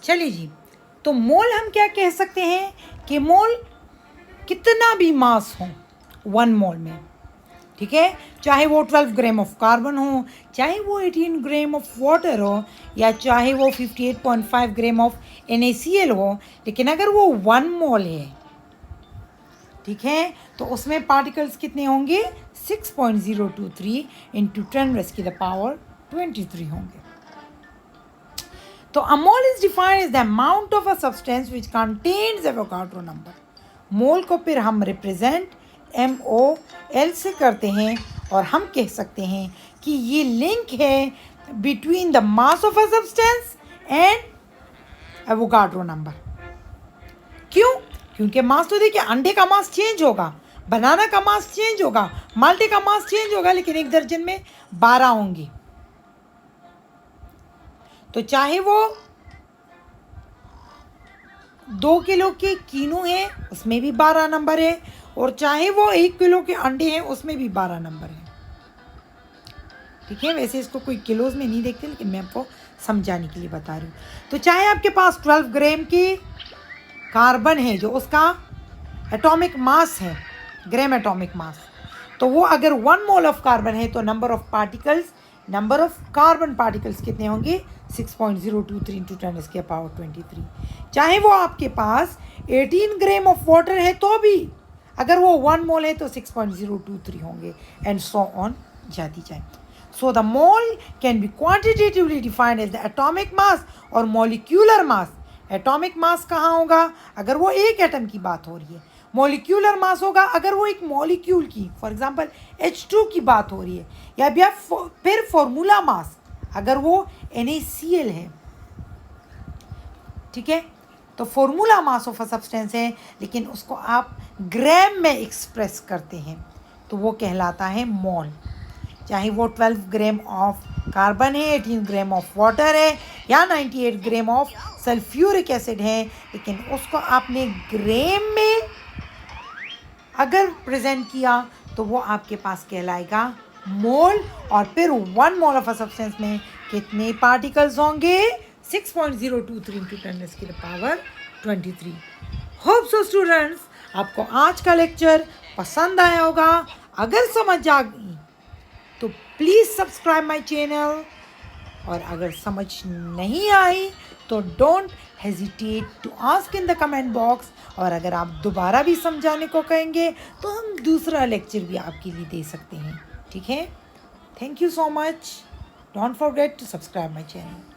चलिए जी, तो मोल हम क्या कह सकते हैं कि मोल कितना भी मास हो 1 मोल में, ठीक है, चाहे वो 12 ग्राम ऑफ कार्बन हो, चाहे वो 18 ग्राम ऑफ वाटर हो, या चाहे वो 58.5 ग्राम ऑफ NaCl हो, लेकिन अगर वो 1 मोल है, ठीक है, तो उसमें पार्टिकल्स कितने होंगे? 6.023 इंटू 10⁻⁻23 होंगे। तो a mole is defined as the amount of a substance which contains Avogadro number. मोल को फिर हम रिप्रेजेंट MOL से करते हैं और हम कह सकते हैं कि ये लिंक है between the mass of a substance and Avogadro number. क्यों? क्योंकि मास तो देखिए, अंडे का मास चेंज होगा, बनाना का मास चेंज होगा, माल्टे का मास चेंज होगा, लेकिन एक दर्जन में 12 होंगे। तो चाहे वो 2 किलो के कीनू है, उसमें भी 12 नंबर है, और चाहे वो 1 किलो के अंडे हैं, उसमें भी 12 नंबर है, ठीक है। वैसे इसको कोई किलोज में नहीं देखते, लेकिन मैं आपको समझाने के लिए बता रही हूँ। तो चाहे आपके पास 12 ग्राम की कार्बन है, जो उसका एटॉमिक मास है, ग्राम एटॉमिक मास, तो वो अगर 1 मोल ऑफ कार्बन है, तो नंबर ऑफ कार्बन पार्टिकल्स कितने होंगे? 6.023 इंटू 10⁻23। चाहे वो आपके पास 18 ग्राम ऑफ वाटर है, तो भी अगर वो 1 मोल है तो 6.023 होंगे, एंड सो ऑन जाती जाए। So the mole can be quantitatively defined as the atomic mass और मॉलिक्यूलर मास। एटॉमिक मास कहाँ होगा? अगर वो एक एटम की बात हो रही है। मॉलिक्यूलर मास होगा अगर वो एक मॉलिक्यूल की, फॉर एग्जांपल H2 की बात हो रही है, या फिर फॉर्मूला मास अगर वो NaCl है, ठीक है। तो formula mass of a substance है, लेकिन उसको आप ग्राम में एक्सप्रेस करते हैं, तो वो कहलाता है मोल। चाहे वो 12 ग्राम ऑफ कार्बन है, 18 ग्राम ऑफ वाटर है, या 98 ग्राम ऑफ सल्फ्यूरिक एसिड है, लेकिन उसको आपने ग्राम में अगर प्रेजेंट किया तो वो आपके पास कहलाएगा मोल। और फिर 1 मोल ऑफ अ सब्सटेंस में कितने पार्टिकल्स होंगे? 6.023 इंटू 10⁻23। होप सो स्टूडेंट्स, आपको आज का लेक्चर पसंद आया होगा। अगर समझ आ गई तो प्लीज़ सब्सक्राइब माय चैनल, और अगर समझ नहीं आई तो don't hesitate to ask in the comment box. और अगर आप दोबारा भी समझाने को कहेंगे तो हम दूसरा लेक्चर भी आपके लिए दे सकते हैं, ठीक है। Thank you so much. Don't forget to subscribe my channel.